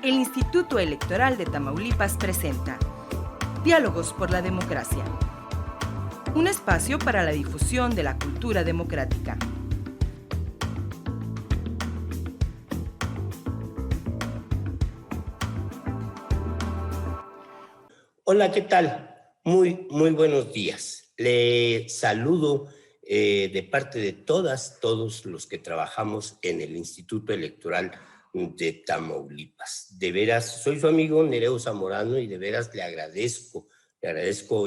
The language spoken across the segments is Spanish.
El Instituto Electoral de Tamaulipas presenta Diálogos por la Democracia, un espacio para la difusión de la cultura democrática. Hola, ¿qué tal? Muy buenos días. Le saludo de parte de todos los que trabajamos en el Instituto Electoral de Tamaulipas. De veras, soy su amigo Nereo Zamorano y de veras le agradezco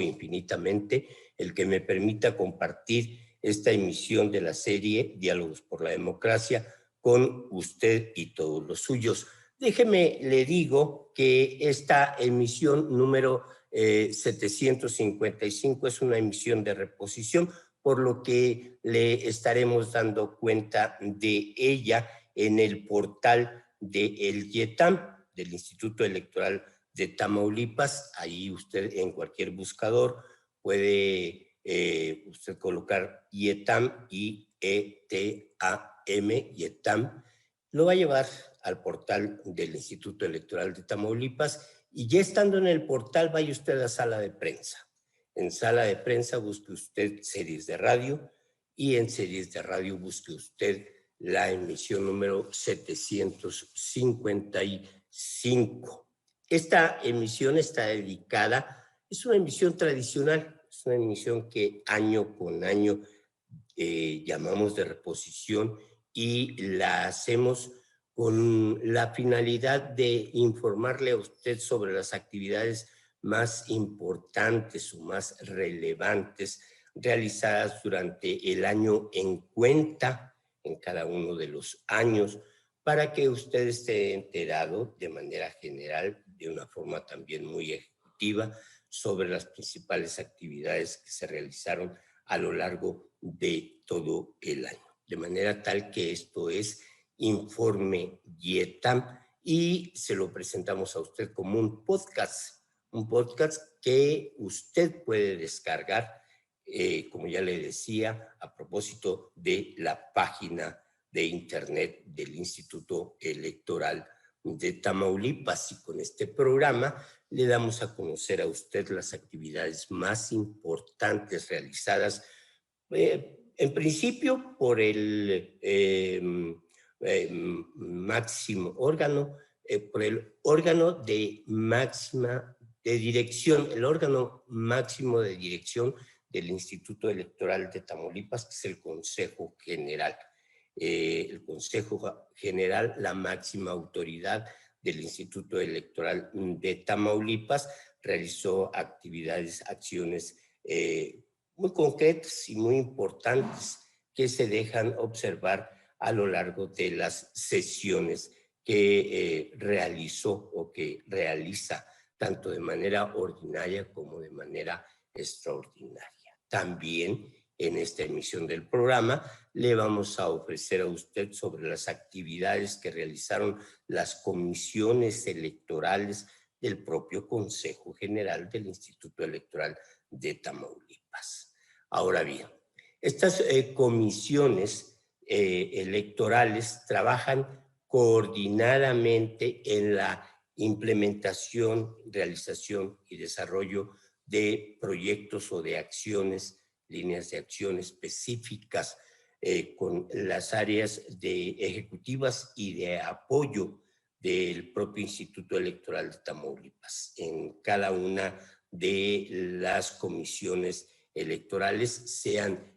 infinitamente el que me permita compartir esta emisión de la serie Diálogos por la Democracia con usted y todos los suyos. Déjeme, le digo que esta emisión número 755 es una emisión de reposición, por lo que le estaremos dando cuenta de ella en el portal del IETAM, del Instituto Electoral de Tamaulipas. Ahí usted en cualquier buscador puede usted colocar IETAM, I-E-T-A-M, IETAM. Lo va a llevar al portal del Instituto Electoral de Tamaulipas y ya estando en el portal vaya usted a sala de prensa. En sala de prensa busque usted series de radio y en series de radio busque usted la emisión número 755. Esta emisión está dedicada, es una emisión tradicional, es una emisión que año con año llamamos de reposición y la hacemos con la finalidad de informarle a usted sobre las actividades más importantes o más relevantes realizadas durante el año en cuenta, en cada uno de los años, para que usted esté enterado de manera general, de una forma también muy ejecutiva, sobre las principales actividades que se realizaron a lo largo de todo el año. De manera tal que esto es Informe IETAM y se lo presentamos a usted como un podcast que usted puede descargar, como ya le decía, a propósito de la página de internet del Instituto Electoral de Tamaulipas. Y con este programa le damos a conocer a usted las actividades más importantes realizadas, en principio por el máximo órgano, por el órgano de máxima de dirección, el órgano máximo de dirección del Instituto Electoral de Tamaulipas, que es el Consejo General. El Consejo General, la máxima autoridad del Instituto Electoral de Tamaulipas, realizó actividades, acciones muy concretas y muy importantes que se dejan observar a lo largo de las sesiones que realizó o que realiza tanto de manera ordinaria como de manera extraordinaria. También en esta emisión del programa le vamos a ofrecer a usted sobre las actividades que realizaron las comisiones electorales del propio Consejo General del Instituto Electoral de Tamaulipas. Ahora bien, estas comisiones electorales trabajan coordinadamente en la implementación, realización y desarrollo de proyectos o de acciones, líneas de acción específicas con las áreas de ejecutivas y de apoyo del propio Instituto Electoral de Tamaulipas. En cada una de las comisiones electorales, sean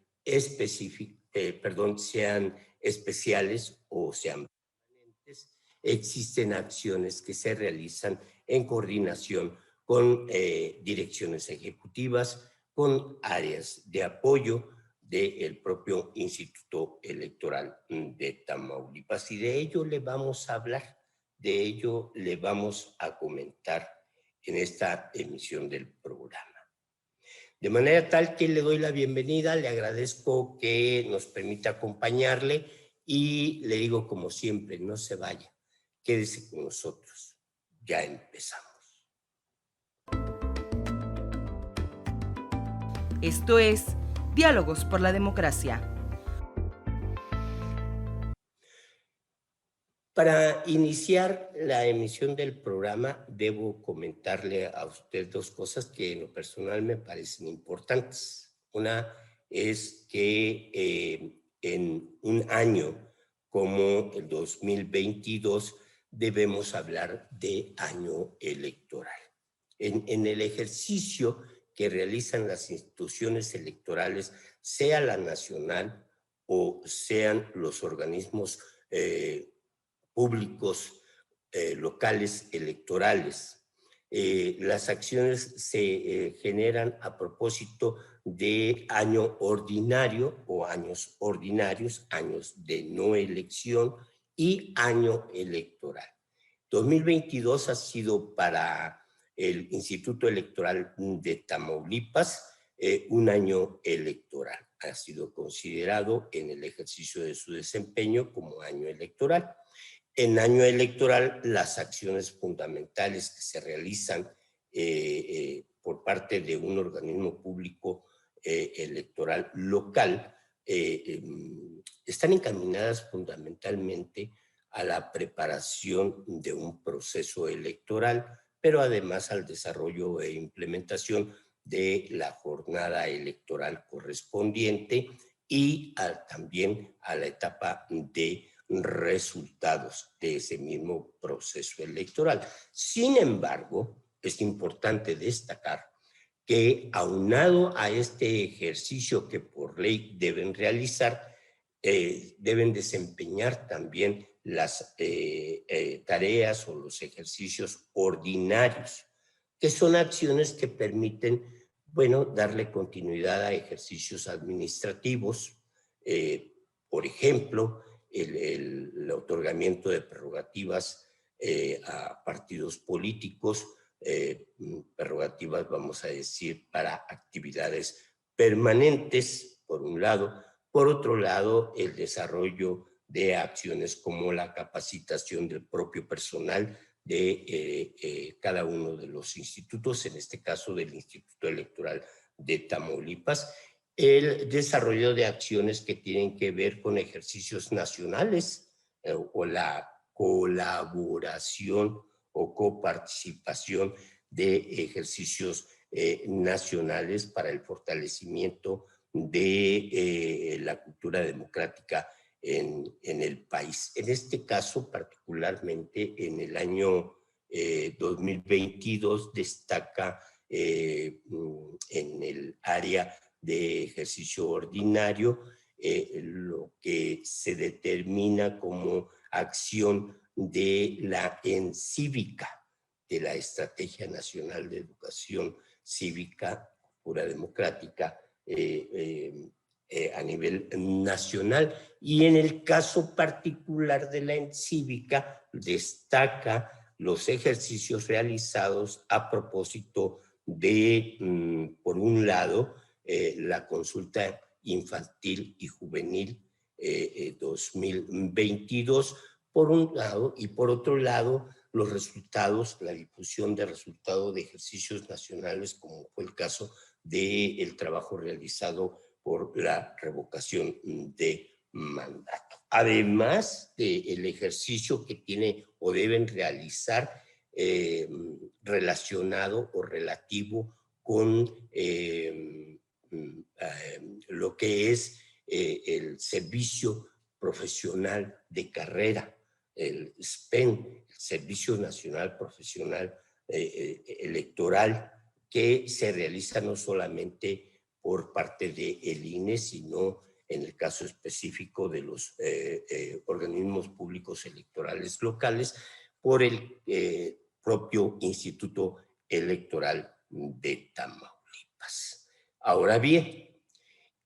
especiales o sean permanentes, existen acciones que se realizan en coordinación con direcciones ejecutivas, con áreas de apoyo del propio Instituto Electoral de Tamaulipas. Y de ello le vamos a hablar, de ello le vamos a comentar en esta emisión del programa. De manera tal que le doy la bienvenida, le agradezco que nos permita acompañarle y le digo como siempre, no se vaya, quédese con nosotros, ya empezamos. Esto es Diálogos por la Democracia. Para iniciar la emisión del programa, debo comentarle a usted dos cosas que en lo personal me parecen importantes. Una es que en un año como el 2022 debemos hablar de año electoral. En el ejercicio que realizan las instituciones electorales, sea la nacional o sean los organismos públicos locales electorales. Las acciones se generan a propósito de año ordinario o años ordinarios, años de no elección y año electoral. 2022 ha sido para el Instituto Electoral de Tamaulipas un año electoral. Ha sido considerado en el ejercicio de su desempeño como año electoral. En año electoral, las acciones fundamentales que se realizan por parte de un organismo público electoral local están encaminadas fundamentalmente a la preparación de un proceso electoral, pero además al desarrollo e implementación de la jornada electoral correspondiente y también a la etapa de resultados de ese mismo proceso electoral. Sin embargo, es importante destacar que aunado a este ejercicio que por ley deben realizar, deben desempeñar también las tareas o los ejercicios ordinarios, que son acciones que permiten, bueno, darle continuidad a ejercicios administrativos, por ejemplo, el otorgamiento de prerrogativas a partidos políticos, prerrogativas, vamos a decir, para actividades permanentes, por un lado. Por otro lado, el desarrollo de acciones como la capacitación del propio personal de cada uno de los institutos, en este caso del Instituto Electoral de Tamaulipas, el desarrollo de acciones que tienen que ver con ejercicios nacionales o la colaboración o coparticipación de ejercicios nacionales para el fortalecimiento de la cultura democrática en el país. En este caso, particularmente en el año 2022, destaca en el área de ejercicio ordinario lo que se determina como acción de la ENCívica, de la Estrategia Nacional de Educación Cívica, Cultura Democrática, a nivel nacional. Y en el caso particular de la ENCívica, destaca los ejercicios realizados a propósito de, por un lado, la consulta infantil y juvenil 2022, por un lado, y por otro lado, los resultados, la difusión de resultados de ejercicios nacionales, como fue el caso del trabajo realizado por la revocación de mandato. Además del ejercicio que tiene o deben realizar relacionado o relativo con lo que es el servicio profesional de carrera, el SPEN, el Servicio Nacional Profesional Electoral, que se realiza no solamente por parte del INE, sino en el caso específico de los organismos públicos electorales locales, por el propio Instituto Electoral de Tamaulipas. Ahora bien,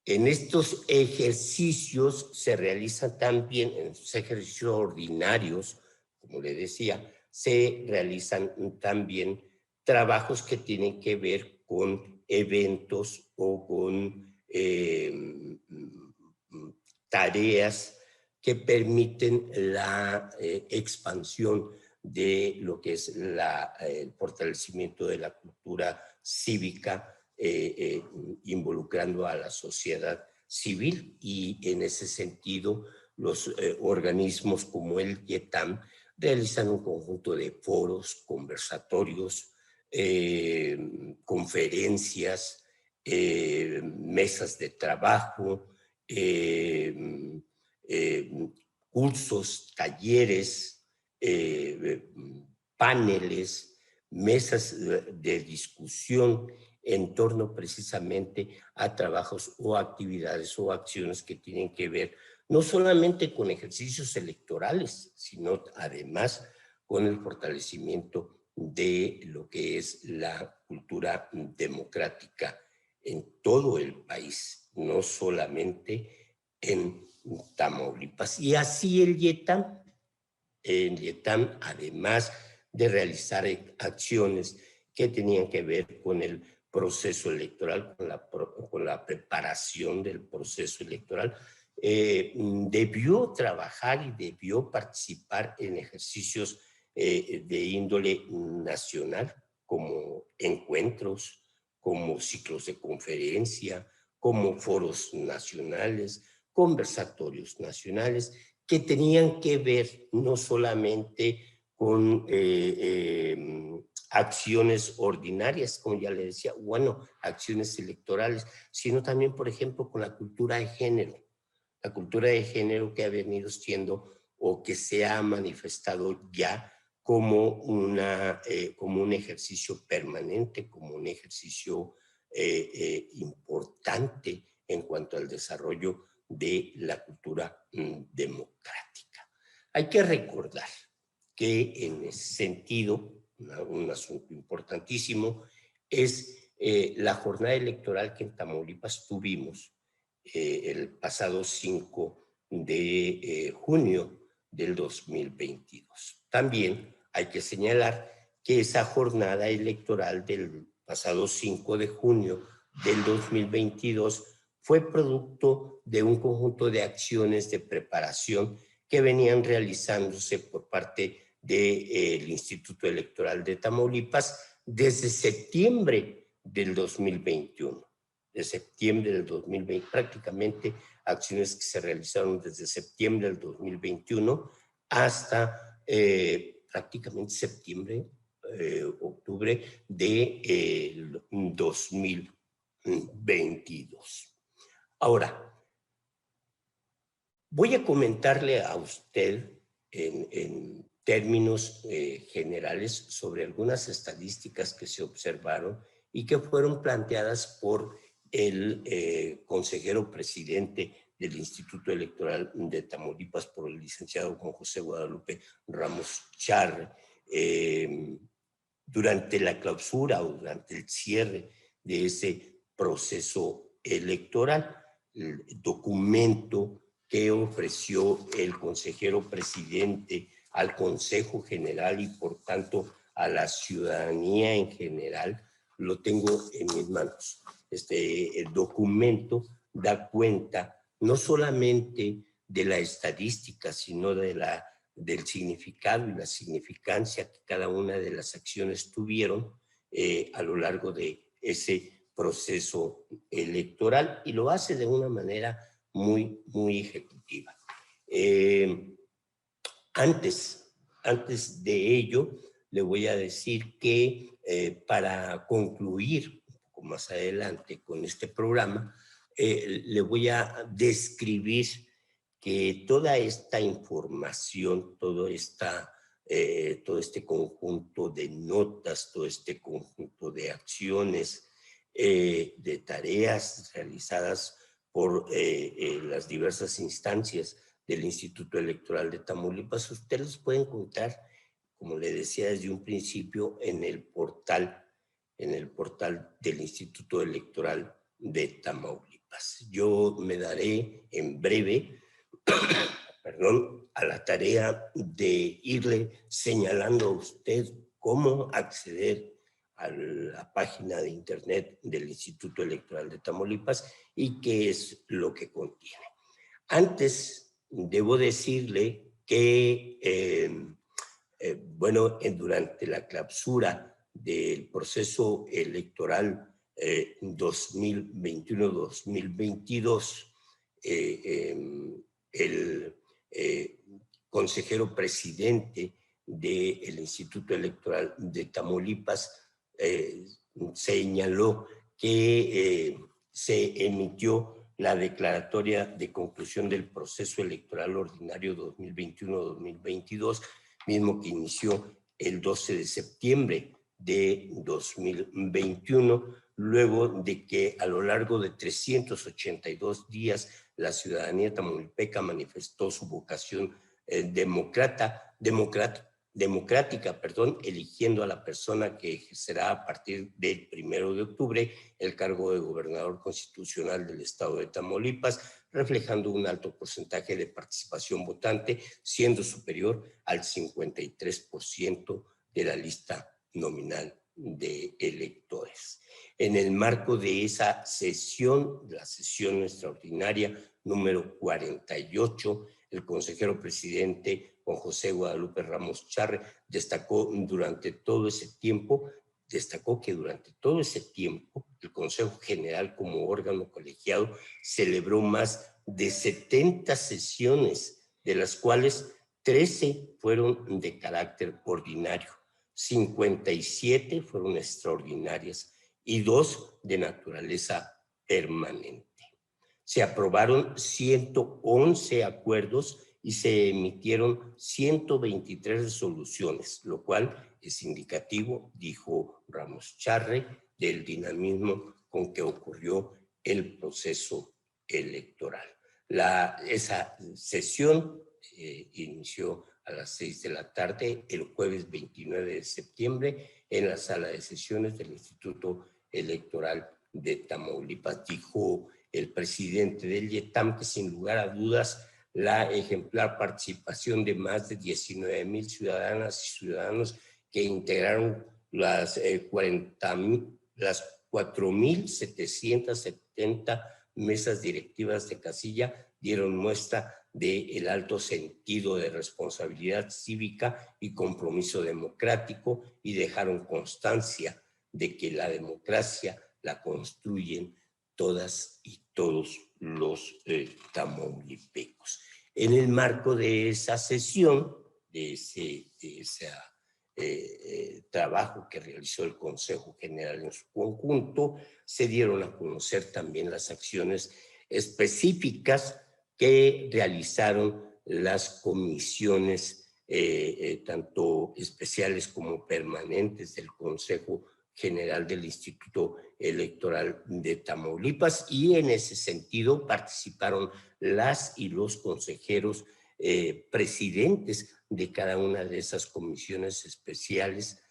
en estos ejercicios se realizan también, en estos ejercicios ordinarios, como le decía, se realizan también trabajos que tienen que ver con eventos o con tareas que permiten la expansión de lo que es el fortalecimiento de la cultura cívica, involucrando a la sociedad civil, y en ese sentido los organismos como el YETAM realizan un conjunto de foros, conversatorios, conferencias, mesas de trabajo, cursos, talleres, paneles, mesas de discusión en torno precisamente a trabajos o actividades o acciones que tienen que ver no solamente con ejercicios electorales, sino además con el fortalecimiento de lo que es la cultura democrática en todo el país, no solamente en Tamaulipas. Y así el YETAM, además de realizar acciones que tenían que ver con el proceso electoral, con la preparación del proceso electoral, debió trabajar y debió participar en ejercicios de índole nacional, como encuentros, como ciclos de conferencia, como foros nacionales, conversatorios nacionales, que tenían que ver no solamente con acciones ordinarias, como ya le decía, bueno, acciones electorales, sino también, por ejemplo, con la cultura de género. La cultura de género que ha venido siendo o que se ha manifestado ya como un ejercicio permanente, como un ejercicio importante en cuanto al desarrollo de la cultura democrática. Hay que recordar que en ese sentido, un asunto importantísimo es la jornada electoral que en Tamaulipas tuvimos el pasado 5 de junio del 2022. También hay que señalar que esa jornada electoral del pasado 5 de junio del 2022 fue producto de un conjunto de acciones de preparación que venían realizándose por parte del Instituto Electoral de Tamaulipas desde septiembre del 2021. De septiembre del 2020, prácticamente acciones que se realizaron desde septiembre del 2021 hasta prácticamente septiembre, octubre de 2022. Ahora, voy a comentarle a usted en términos generales sobre algunas estadísticas que se observaron y que fueron planteadas por el consejero presidente del Instituto Electoral de Tamaulipas, por el licenciado Juan José Guadalupe Ramos Charre, durante la clausura o durante el cierre de ese proceso electoral. El documento que ofreció el consejero presidente al Consejo General y por tanto a la ciudadanía en general, lo tengo en mis manos. Este documento da cuenta no solamente de la estadística, sino del significado y la significancia que cada una de las acciones tuvieron a lo largo de ese proceso electoral, y lo hace de una manera muy, muy ejecutiva. Antes de ello, le voy a decir que para concluir un poco más adelante con este programa, le voy a describir que toda esta información, todo este conjunto de notas, todo este conjunto de acciones, de tareas realizadas por las diversas instancias del Instituto Electoral de Tamaulipas, ustedes los pueden encontrar, como le decía desde un principio, en el portal del Instituto Electoral de Tamaulipas. Yo me daré en breve a la tarea de irle señalando a usted cómo acceder a la página de internet del Instituto Electoral de Tamaulipas y qué es lo que contiene. Antes, debo decirle que, durante la clausura del proceso electoral 2021-2022, el consejero presidente del Instituto Electoral de Tamaulipas, señaló que se emitió la declaratoria de conclusión del proceso electoral ordinario 2021-2022, mismo que inició el 12 de septiembre de 2021, luego de que a lo largo de 382 días la ciudadanía tamaulipeca manifestó su vocación democrática, eligiendo a la persona que ejercerá a partir del 1 de octubre el cargo de gobernador constitucional del estado de Tamaulipas, reflejando un alto porcentaje de participación votante, siendo superior al 53% de la lista nominal de electores. En el marco de esa sesión, la sesión extraordinaria número 48, el consejero presidente Juan José Guadalupe Ramos Charre destacó que durante todo ese tiempo el Consejo General como órgano colegiado celebró más de 70 sesiones, de las cuales 13 fueron de carácter ordinario, 57 fueron extraordinarias y 2 de naturaleza permanente. Se aprobaron 111 acuerdos y se emitieron 123 resoluciones, lo cual es indicativo, dijo Ramos Charre, del dinamismo con que ocurrió el proceso electoral. Esa sesión inició a las 6 de la tarde el jueves 29 de septiembre en la sala de sesiones del Instituto Electoral de Tamaulipas. Dijo el presidente del IETAM que sin lugar a dudas la ejemplar participación de más de 19,000 ciudadanas y ciudadanos que integraron las 4,770 mesas directivas de casilla dieron muestra del alto sentido de responsabilidad cívica y compromiso democrático y dejaron constancia de que la democracia la construyen todas y todos los tamaulipecos. En el marco de esa sesión, de ese trabajo que realizó el Consejo General en su conjunto, se dieron a conocer también las acciones específicas que realizaron las comisiones, tanto especiales como permanentes del Consejo General del Instituto Electoral de Tamaulipas, y en ese sentido participaron las y los consejeros presidentes de cada una de esas comisiones especiales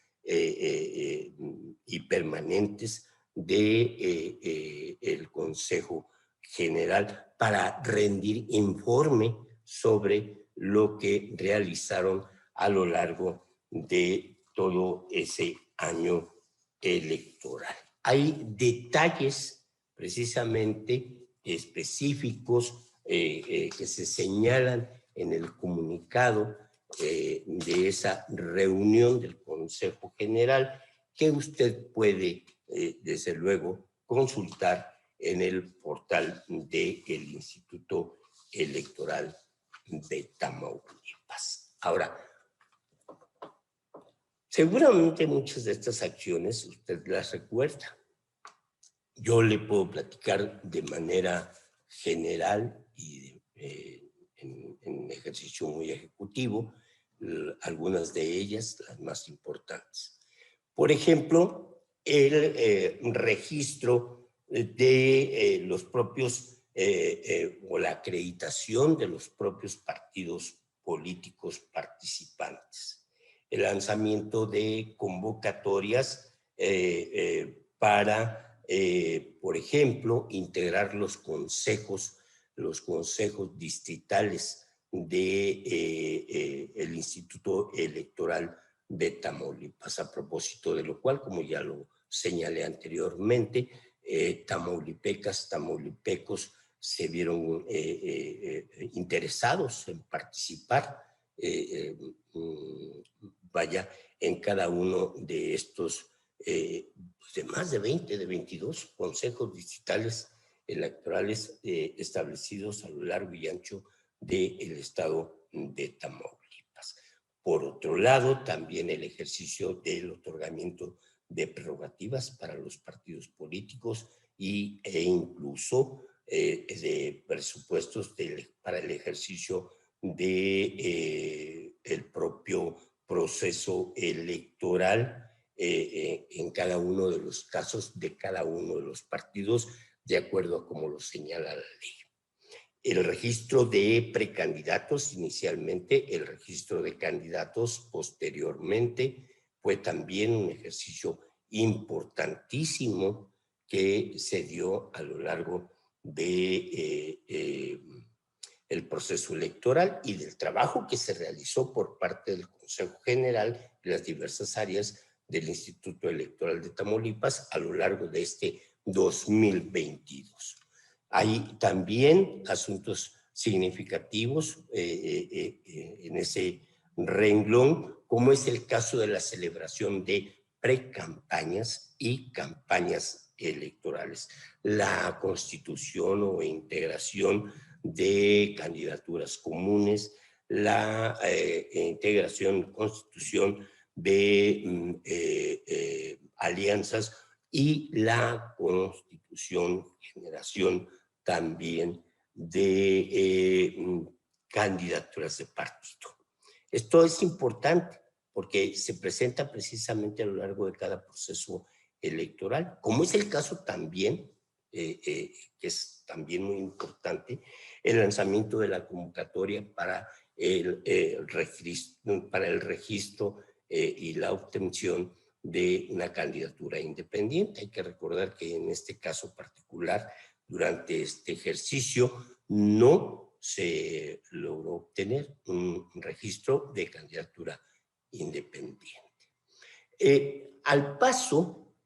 y permanentes del Consejo General para rendir informe sobre lo que realizaron a lo largo de todo ese año electoral. Hay detalles precisamente específicos que se señalan en el comunicado de esa reunión del Consejo General que usted puede, desde luego, consultar en el portal del Instituto Electoral de Tamaulipas. Ahora, seguramente muchas de estas acciones usted las recuerda. Yo le puedo platicar de manera general y en ejercicio muy ejecutivo algunas de ellas, las más importantes. Por ejemplo, el registro de los propios o la acreditación de los propios partidos políticos participantes. El lanzamiento de convocatorias para, por ejemplo, integrar los consejos distritales del Instituto Electoral de Tamaulipas, a propósito de lo cual, como ya lo señalé anteriormente, tamaulipecos se vieron interesados en participar en cada uno de estos de más de 20, de 22 consejos distritales electorales establecidos a lo largo y ancho del estado de Tamaulipas. Por otro lado, también el ejercicio del otorgamiento de prerrogativas para los partidos políticos e incluso de presupuestos para el ejercicio de el propio proceso electoral en cada uno de los casos de cada uno de los partidos, de acuerdo a como lo señala la ley. El registro de precandidatos inicialmente, el registro de candidatos posteriormente, fue también un ejercicio importantísimo que se dio a lo largo de el proceso electoral y del trabajo que se realizó por parte del Consejo General de las diversas áreas del Instituto Electoral de Tamaulipas a lo largo de este 2022. Hay también asuntos significativos en ese renglón, como es el caso de la celebración de precampañas y campañas electorales, la constitución o integración de candidaturas comunes, la integración, constitución de alianzas y la constitución, generación también de candidaturas de partido. Esto es importante porque se presenta precisamente a lo largo de cada proceso electoral, como es el caso también, que es también muy importante, el lanzamiento de la convocatoria para el registro y la obtención de una candidatura independiente. Hay que recordar que en este caso particular, durante este ejercicio, no se logró obtener un registro de candidatura independiente. Al paso,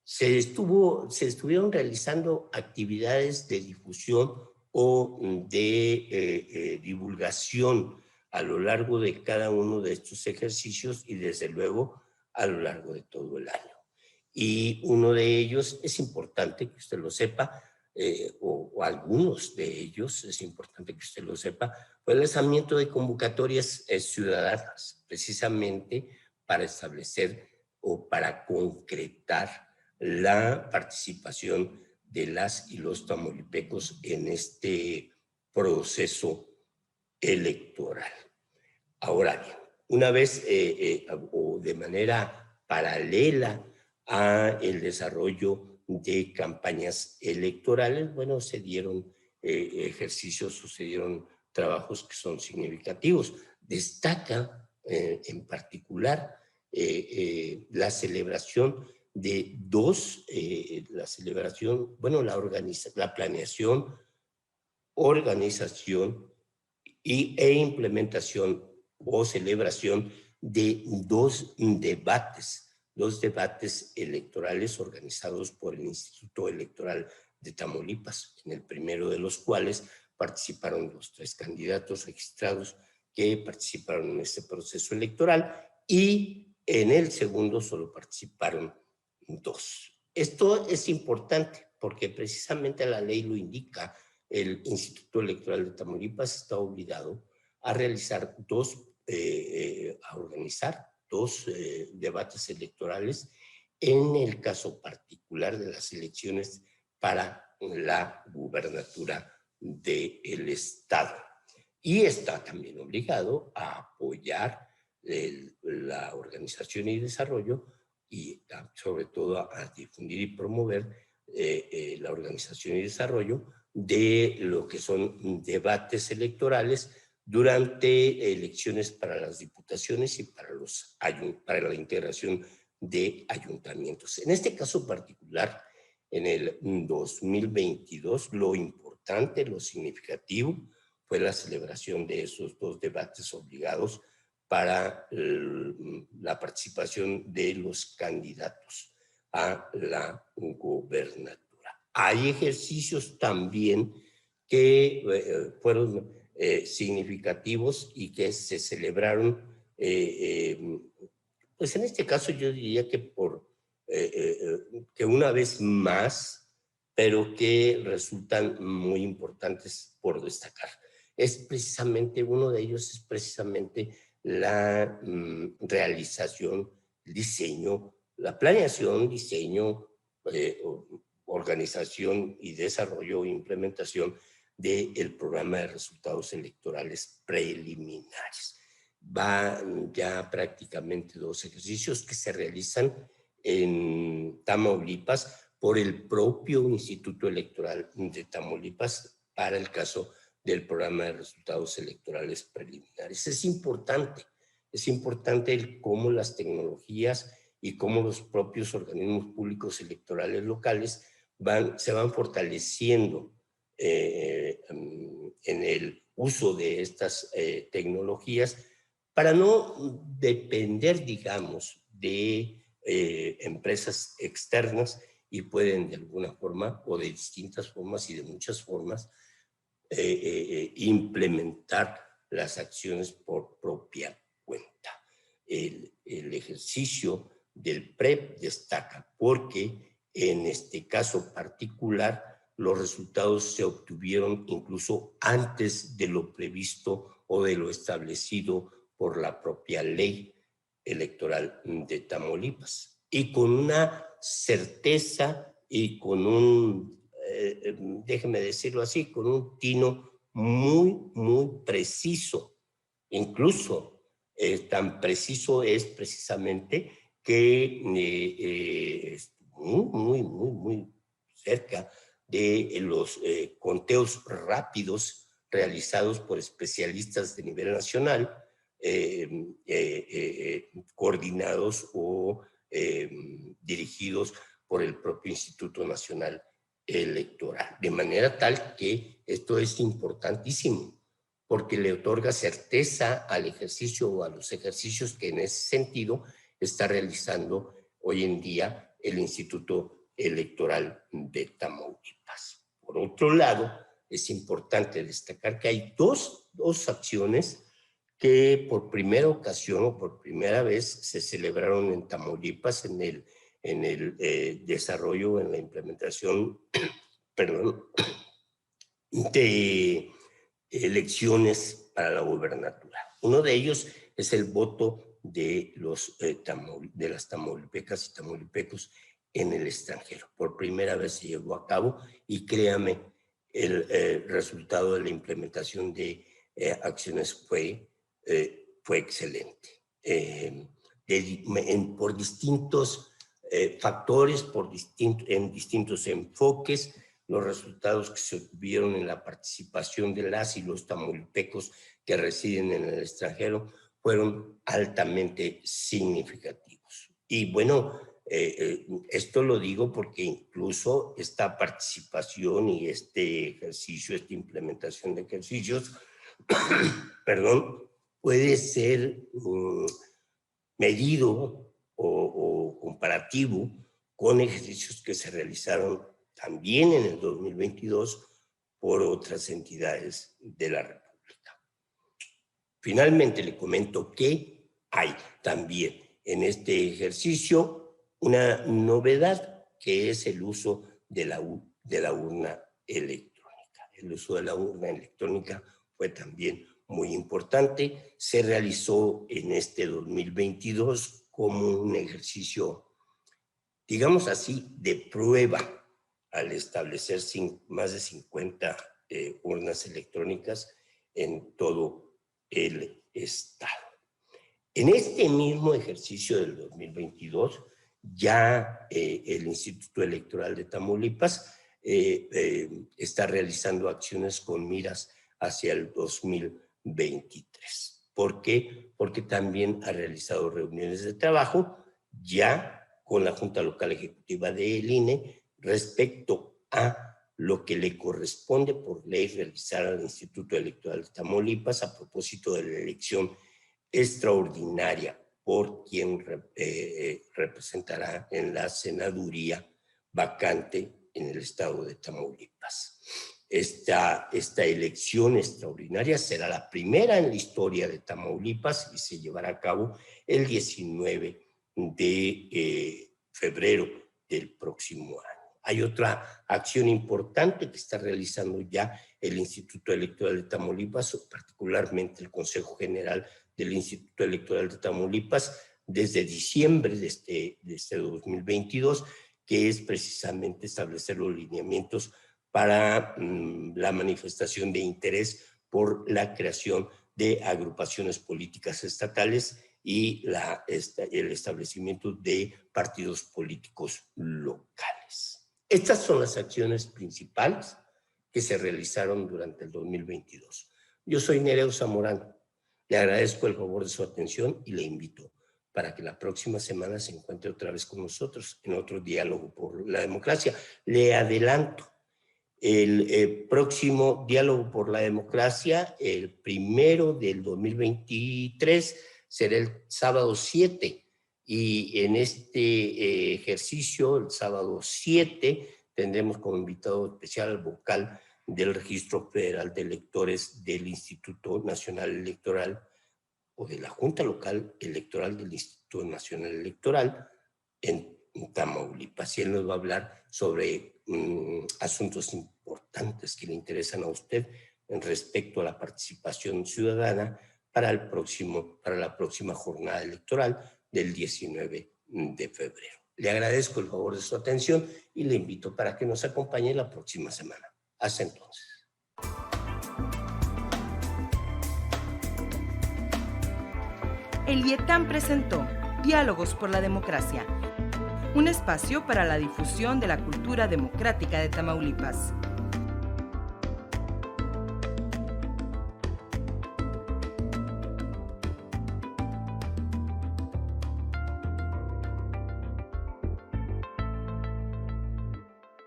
se estuvieron realizando actividades de difusión o de divulgación a lo largo de cada uno de estos ejercicios y desde luego a lo largo de todo el año. Y uno de ellos es importante que usted lo sepa, o algunos de ellos, es importante que usted lo sepa, fue el lanzamiento de convocatorias ciudadanas, precisamente para establecer o para concretar la participación de las y los tamaulipecos en este proceso electoral. Ahora bien, una vez o de manera paralela a el desarrollo de campañas electorales, bueno, se dieron ejercicios, sucedieron trabajos que son significativos. Destaca en particular la celebración de la planeación, organización e implementación o celebración de dos debates electorales organizados por el Instituto Electoral de Tamaulipas, en el primero de los cuales participaron los 3 candidatos registrados que participaron en este proceso electoral y en el segundo solo participaron 2. Esto es importante porque precisamente la ley lo indica. El Instituto Electoral de Tamaulipas está obligado a realizar a organizar dos debates electorales en el caso particular de las elecciones para la gubernatura del estado. Y está también obligado a apoyar la organización y desarrollo y sobre todo a difundir y promover la organización y desarrollo de lo que son debates electorales durante elecciones para las diputaciones y para la integración de ayuntamientos. En este caso particular, en el 2022, lo importante, lo significativo, fue la celebración de esos 2 debates obligados para la participación de los candidatos a la gobernatura. Hay ejercicios también que fueron significativos y que se celebraron, pues en este caso yo diría que que una vez más, pero que resultan muy importantes por destacar. es precisamente, uno de ellos es precisamente la realización, diseño, la planeación, diseño, organización y desarrollo e implementación del programa de resultados electorales preliminares. Van ya prácticamente 2 ejercicios que se realizan en Tamaulipas por el propio Instituto Electoral de Tamaulipas para el caso del programa de resultados electorales preliminares. Es importante el cómo las tecnologías y cómo los propios organismos públicos electorales locales se van fortaleciendo en el uso de estas tecnologías para no depender, digamos, de empresas externas, y pueden de alguna forma o de distintas formas y de muchas formas implementar las acciones por propia cuenta. El ejercicio del PREP destaca porque en este caso particular los resultados se obtuvieron incluso antes de lo previsto o de lo establecido por la propia ley electoral de Tamaulipas, y con una certeza y con un, déjeme decirlo así, con un tino muy, muy preciso. Incluso tan preciso es precisamente que muy cerca de los conteos rápidos realizados por especialistas de nivel nacional, coordinados o dirigidos por el propio Instituto Nacional Electoral. De manera tal que esto es importantísimo, porque le otorga certeza al ejercicio o a los ejercicios que en ese sentido está realizando hoy en día el Instituto Electoral de Tamaulipas. Por otro lado, es importante destacar que hay dos acciones que por primera ocasión o por primera vez se celebraron en Tamaulipas en el desarrollo, en la implementación, perdón, de elecciones para la gobernatura. Uno de ellos es el voto de las tamaulipecas y tamaulipecos en el extranjero. Por primera vez se llevó a cabo, y créame, el resultado de la implementación de acciones fue excelente. Por distintos factores, en distintos enfoques, los resultados que se obtuvieron en la participación de las y los tamaulipecos que residen en el extranjero fueron altamente significativos. Y bueno, esto lo digo porque incluso esta participación y este ejercicio, esta implementación de ejercicios, perdón, puede ser medido o comparativo con ejercicios que se realizaron también en el 2022 por otras entidades de la República. Finalmente le comento que hay también en este ejercicio una novedad, que es el uso de la urna electrónica. El uso de la urna electrónica fue también muy importante. Se realizó en este 2022 como un ejercicio, digamos así, de prueba, al establecer más de 50 urnas electrónicas en todo el estado. En este mismo ejercicio del 2022, ya el Instituto Electoral de Tamaulipas está realizando acciones con miras hacia el 2023. ¿Por qué? Porque también ha realizado reuniones de trabajo ya con la Junta Local Ejecutiva del INE respecto a lo que le corresponde por ley realizar al Instituto Electoral de Tamaulipas a propósito de la elección extraordinaria por quien representará en la senaduría vacante en el estado de Tamaulipas. Esta elección extraordinaria será la primera en la historia de Tamaulipas y se llevará a cabo el 19 de febrero del próximo año. Hay otra acción importante que está realizando ya el Instituto Electoral de Tamaulipas, particularmente el Consejo General del Instituto Electoral de Tamaulipas, desde diciembre de este 2022, que es precisamente establecer los lineamientos para la manifestación de interés por la creación de agrupaciones políticas estatales y el establecimiento de partidos políticos locales. Estas son las acciones principales que se realizaron durante el 2022. Yo soy Nereo Zamorano. Le agradezco el favor de su atención y le invito para que la próxima semana se encuentre otra vez con nosotros en otro diálogo por la democracia. Le adelanto, el próximo diálogo por la democracia, el primero del 2023, será el sábado 7. Y en este ejercicio, el sábado 7, tendremos como invitado especial al vocal del Registro Federal de Electores del Instituto Nacional Electoral o de la Junta Local Electoral del Instituto Nacional Electoral en Tamaulipas. Y él nos va a hablar sobre asuntos importantes que le interesan a usted en respecto a la participación ciudadana para la próxima jornada electoral del 19 de febrero. Le agradezco el favor de su atención y le invito para que nos acompañe la próxima semana. Hasta entonces. El IETAM presentó Diálogos por la Democracia, un espacio para la difusión de la cultura democrática de Tamaulipas.